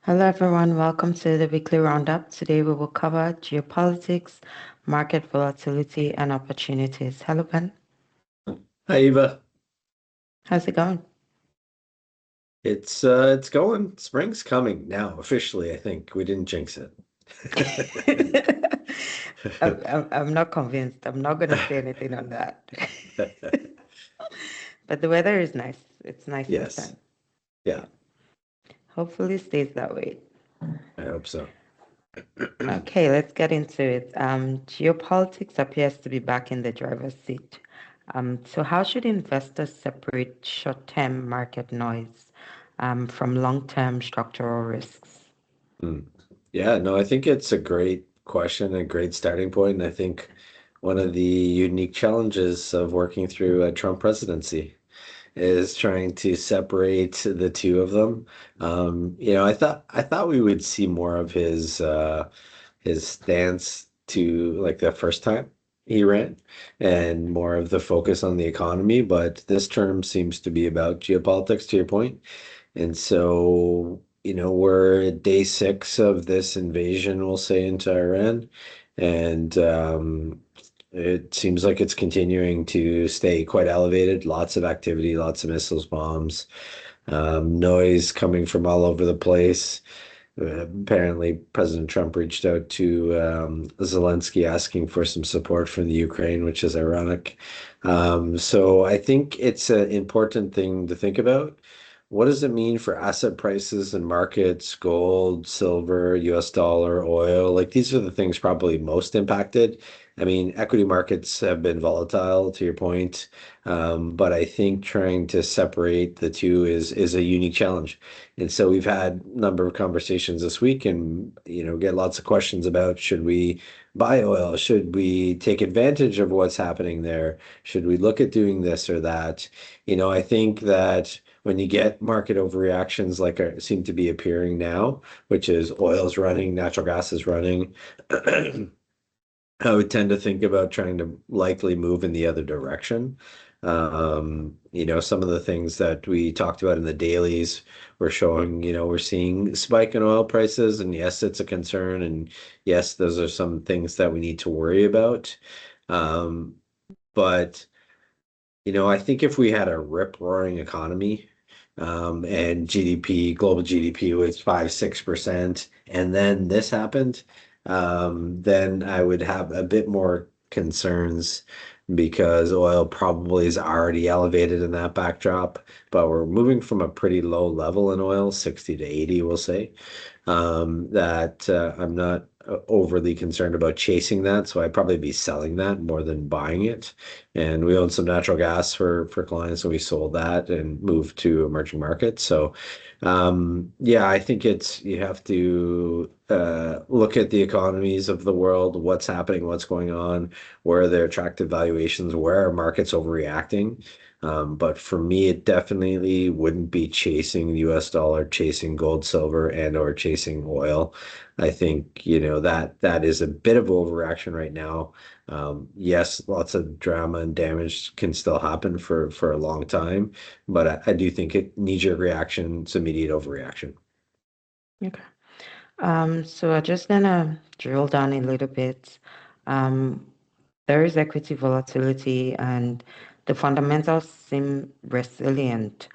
Hello, everyone. Welcome to the weekly roundup. Today we will cover geopolitics, market volatility, and opportunities. Hello, Ben. Hi, Eva. How's it going? It's going. Spring's coming now, officially, I think. We didn't jinx it. I'm not convinced. I'm not going to say anything on that. But the weather is nice. It's nice and Yes. sun. Yeah, Yeah. Hopefully it stays that way. I hope so. Okay, let's get into it. Geopolitics appears to be back in the driver's seat. So how should investors separate short-term market noise from long-term structural risks? Hmm. Yeah, no, I think it's a great question, a great starting point. And I think one of the unique challenges of working through a Trump presidency is trying to separate the two of them. I thought we would see more of his stance to like the first time he ran and more of the focus on the economy, but this term seems to be about geopolitics to your point. And so, we're at day 6 of this invasion, we'll say, into Iran. And it seems like it's continuing to stay quite elevated. Lots of activity, lots of missiles, bombs, noise coming from all over the place. Apparently, President Trump reached out to Zelensky asking for some support from the Ukraine, which is ironic. So I think it's an important thing to think about. What does it mean for asset prices and markets, gold, silver, US dollar, oil? Like these are the things probably most impacted. I mean, equity markets have been volatile to your point, but I think trying to separate the two is a unique challenge. And so we've had a number of conversations this week and, get lots of questions about should we buy oil? Should we take advantage of what's happening there? Should we look at doing this or that? I think that when you get market overreactions like seem to be appearing now, which is oil's running, natural gas is running, I would tend to think about trying to likely move in the other direction. Some of the things that we talked about in the dailies were showing, we're seeing spike in oil prices, and yes, it's a concern, and yes, those are some things that we need to worry about. Um, but I think if we had a rip-roaring economy, and GDP, global GDP was 5, 6%, and then this happened, then I would have a bit more concerns because oil probably is already elevated in that backdrop, but we're moving from a pretty low level in oil, 60 to 80, we'll say, that I'm not overly concerned about chasing that. So I'd probably be selling that more than buying it. And we own some natural gas for clients, and we sold that and moved to emerging markets. So, yeah, I think you have to look at the economies of the world, what's happening, what's going on, where are there attractive valuations, where are markets overreacting. But for me, it definitely wouldn't be chasing the US dollar, chasing gold, silver, and or chasing oil. I think, that is a bit of overreaction right now. Yes, lots of drama and damage can still happen for a long time, but I do think knee-jerk reaction is immediate overreaction. Okay. So I'm just gonna drill down a little bit. Um, there is equity volatility and the fundamentals seem resilient.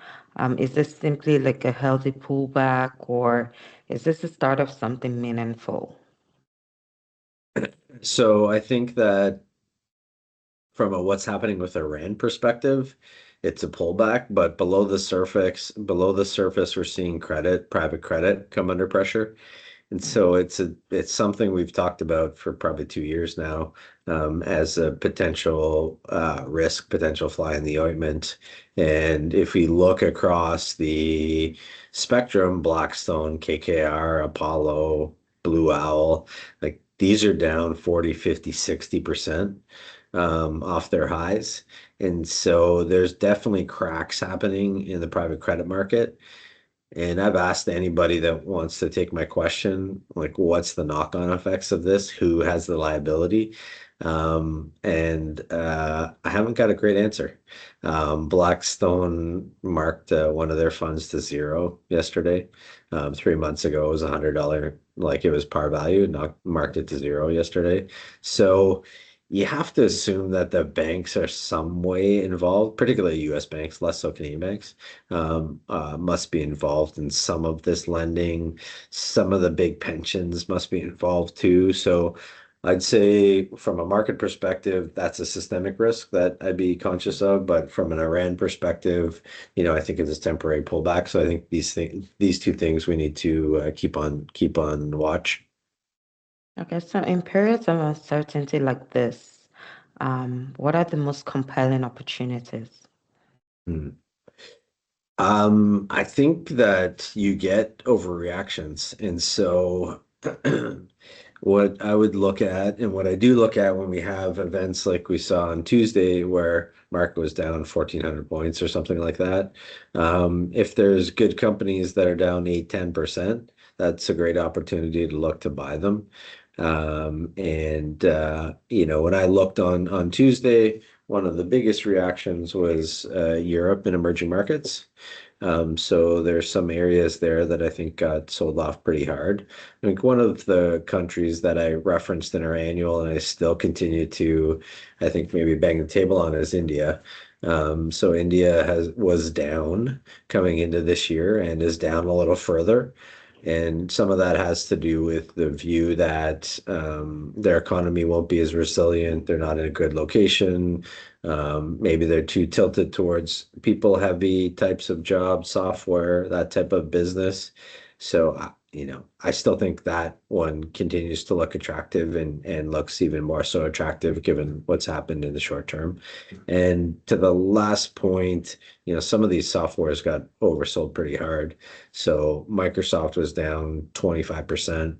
Is this simply like a healthy pullback, or is this the start of something meaningful? So I think that from a what's happening with Iran perspective, it's a pullback, but below the surface, we're seeing private credit come under pressure. And so it's something we've talked about for probably 2 years now, as a potential risk, potential fly in the ointment. And if we look across the spectrum, Blackstone, KKR, Apollo, Blue Owl, like these are down 40, 50, 60% off their highs. And so there's definitely cracks happening in the private credit market. And I've asked anybody that wants to take my question, like, what's the knock-on effects of this? Who has the liability? And I haven't got a great answer. Blackstone marked one of their funds to zero yesterday. 3 months ago, it was $100, like it was par value, not marked it to zero yesterday. So you have to assume that the banks are some way involved, particularly US banks, less so Canadian banks, must be involved in some of this lending. Some of the big pensions must be involved too. So I'd say from a market perspective, that's a systemic risk that I'd be conscious of. But from an Iran perspective, I think it's a temporary pullback. So I think these two things we need to keep on watch. Okay, so in periods of uncertainty like this, what are the most compelling opportunities? Hmm. I think that you get overreactions. And so what I would look at and what I do look at when we have events like we saw on Tuesday where market was down 1,400 points or something like that. If there's good companies that are down 8-10%, that's a great opportunity to look to buy them. And when I looked on Tuesday, one of the biggest reactions was Europe and emerging markets. So there's some areas there that I think got sold off pretty hard. I think one of the countries that I referenced in our annual, and I still continue to, I think maybe bang the table on, is India. So India was down coming into this year and is down a little further. And some of that has to do with the view that their economy won't be as resilient. They're not in a good location. Maybe they're too tilted towards people heavy types of jobs, software, that type of business. So, I still think that one continues to look attractive and looks even more so attractive given what's happened in the short term. And to the last point, some of these softwares got oversold pretty hard. So Microsoft was down 25%.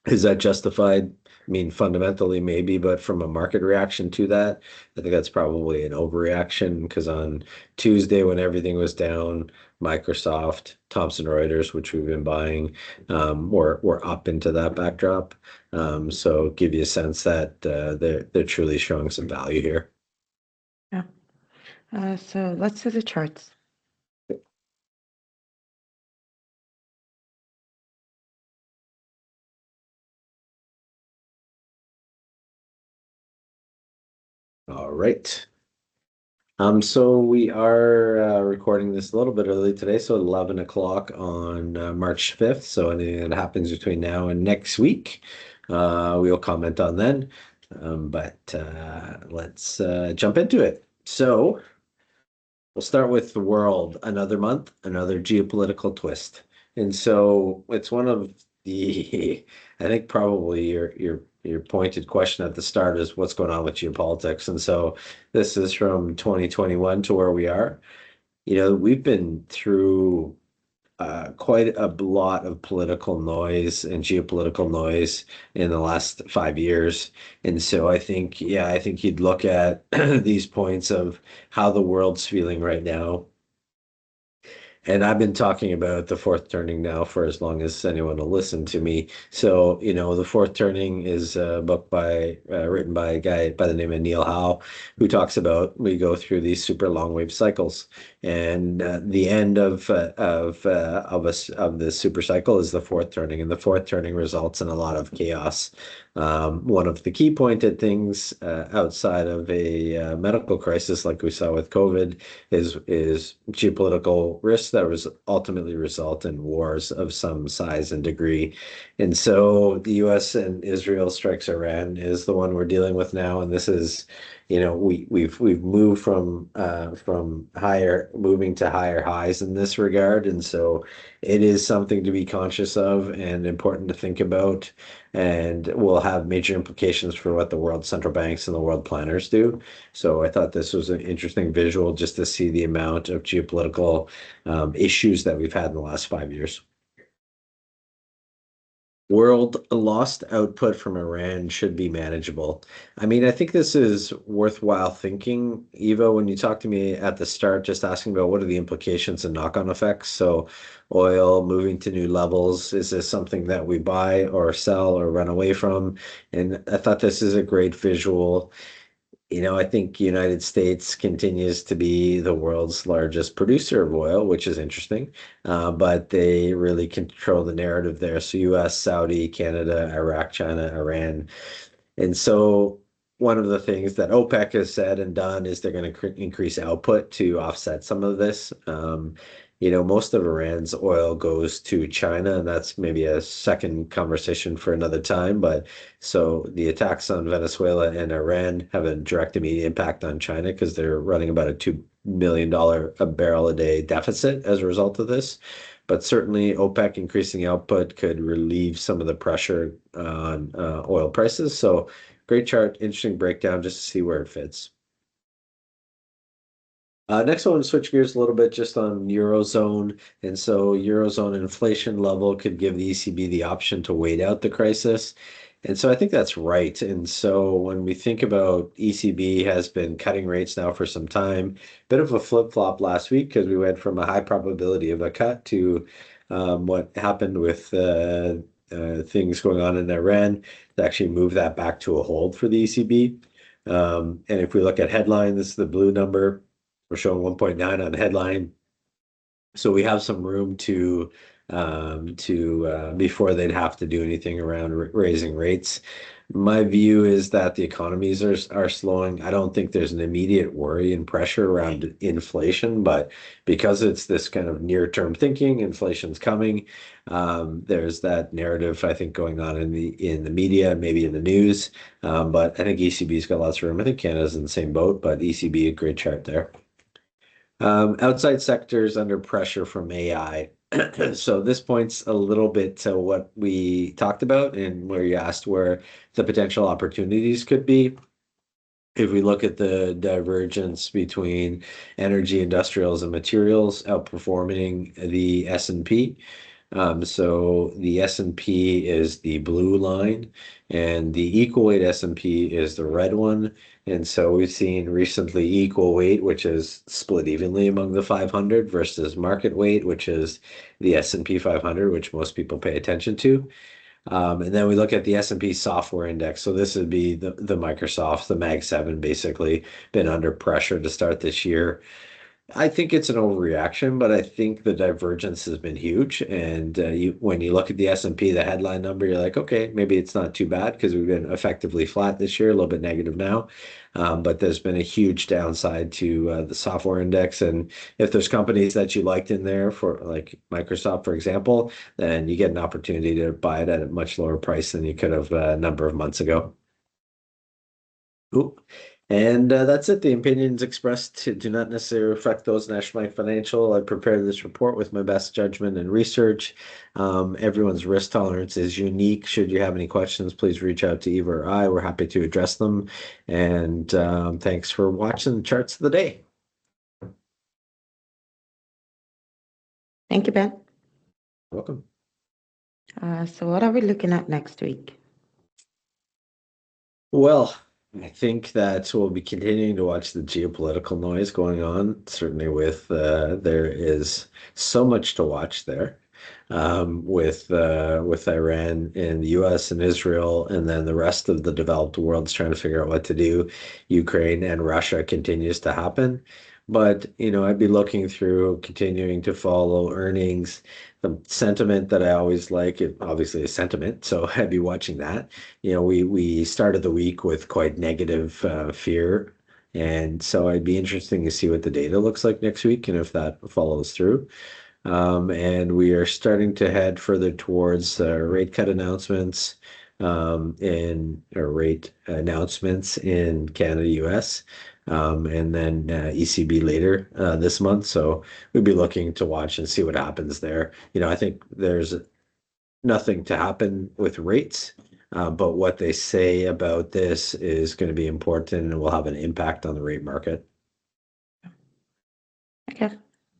Is that justified? I mean, fundamentally, maybe, but from a market reaction to that, I think that's probably an overreaction because on Tuesday, when everything was down, Microsoft, Thomson Reuters, which we've been buying, were up into that backdrop. So give you a sense that they're truly showing some value here. Yeah. So let's see the charts. All right. So we are recording this a little bit early today, so 11 o'clock on March 5th. So anything that happens between now and next week, we'll comment on then. But let's jump into it. So we'll start with the world. Another month, another geopolitical twist. And so it's one of the, I think probably your pointed question at the start is what's going on with geopolitics. And so this is from 2021 to where we are. We've been through quite a lot of political noise and geopolitical noise in the last 5 years. And so I think you'd look at these points of how the world's feeling right now, and I've been talking about the fourth turning now for as long as anyone will listen to me. So, the fourth turning is a book written by a guy by the name of Neil Howe, who talks about we go through these super long wave cycles, and the end of the super cycle is the fourth turning, and the fourth turning results in a lot of chaos. One of the key pointed things outside of a medical crisis like we saw with COVID is geopolitical risks that ultimately result in wars of some size and degree. And so the US and Israel strikes Iran is the one we're dealing with now. And this is, we've moved from higher moving to higher highs in this regard. And so it is something to be conscious of and important to think about, and will have major implications for what the world central banks and the world planners do. So I thought this was an interesting visual just to see the amount of geopolitical issues that we've had in the last 5 years. World lost output from Iran should be manageable. I mean, I think this is worthwhile thinking, Eva, when you talked to me at the start, just asking about what are the implications and knock-on effects. So, oil moving to new levels, is this something that we buy or sell or run away from? And I thought this is a great visual. I think United States continues to be the world's largest producer of oil, which is interesting. But they really control the narrative there. So US, Saudi, Canada, Iraq, China, Iran. And so one of the things that OPEC has said and done is they're going to increase output to offset some of this. Most of Iran's oil goes to China, and that's maybe a second conversation for another time. But so the attacks on Venezuela and Iran have a direct immediate impact on China because they're running about a $2 million a barrel a day deficit as a result of this. But certainly, OPEC increasing output could relieve some of the pressure on oil prices. So, great chart, interesting breakdown just to see where it fits. Next, I want to switch gears a little bit just on Eurozone. And so, Eurozone inflation level could give the ECB the option to wait out the crisis. And so, I think that's right. And so, when we think about ECB has been cutting rates now for some time, bit of a flip-flop last week because we went from a high probability of a cut to what happened with things going on in Iran to actually move that back to a hold for the ECB. And if we look at headline, this is the blue number. We're showing 1.9 on headline. So we have some room to before they'd have to do anything around raising rates. My view is that the economies are slowing. I don't think there's an immediate worry and pressure around inflation, but because it's this kind of near-term thinking, inflation's coming. There's that narrative I think going on in the media, maybe in the news. But I think ECB's got lots of room. I think Canada's in the same boat, but ECB, a great chart there. Outside sectors under pressure from AI. So this points a little bit to what we talked about and where you asked where the potential opportunities could be. If we look at the divergence between energy, industrials, and materials outperforming the S&P. So the S&P is the blue line, and the equal weight S&P is the red one. And so we've seen recently equal weight, which is split evenly among the 500 versus market weight, which is the S&P 500, which most people pay attention to. And then we look at the S&P software index. So this would be the Microsoft, the Mag 7, basically been under pressure to start this year. I think it's an overreaction, but I think the divergence has been huge. And when you look at the S&P, the headline number, you're like, okay, maybe it's not too bad because we've been effectively flat this year, a little bit negative now. But there's been a huge downside to the software index. And if there's companies that you liked in there for like Microsoft, for example, then you get an opportunity to buy it at a much lower price than you could have a number of months ago. Ooh. And that's it. The opinions expressed do not necessarily reflect those in National Bank Financial. I prepared this report with my best judgment and research. Everyone's risk tolerance is unique. Should you have any questions, please reach out to Eva or I. We're happy to address them. And thanks for watching the charts of the day. Thank you, Ben. Welcome. So what are we looking at next week? Well, I think that we'll be continuing to watch the geopolitical noise going on. Certainly, there is so much to watch there, with Iran and the U.S. and Israel, and then the rest of the developed world's trying to figure out what to do. Ukraine and Russia continues to happen, but I'd be looking through, continuing to follow earnings. The sentiment that I always like, it obviously is sentiment, so I'd be watching that. We started the week with quite negative fear, and so I'd be interesting to see what the data looks like next week and if that follows through. And we are starting to head further towards rate cut announcements or rate announcements in Canada, US, and then ECB later this month. So we'd be looking to watch and see what happens there. I think there's nothing to happen with rates, but what they say about this is going to be important and will have an impact on the rate market. Okay.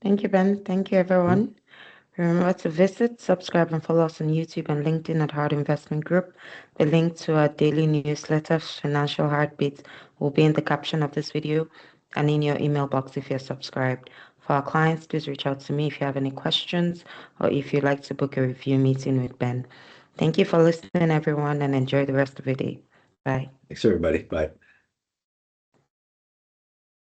Thank you, Ben. Thank you, everyone. Remember to visit, subscribe, and follow us on YouTube and LinkedIn at Hart Investment Group. The link to our daily newsletter, Financial Heartbeats, will be in the caption of this video and in your email box if you're subscribed. For our clients, please reach out to me if you have any questions or if you'd like to book a review meeting with Ben. Thank you for listening, everyone, and enjoy the rest of your day. Bye. Thanks, everybody. Bye.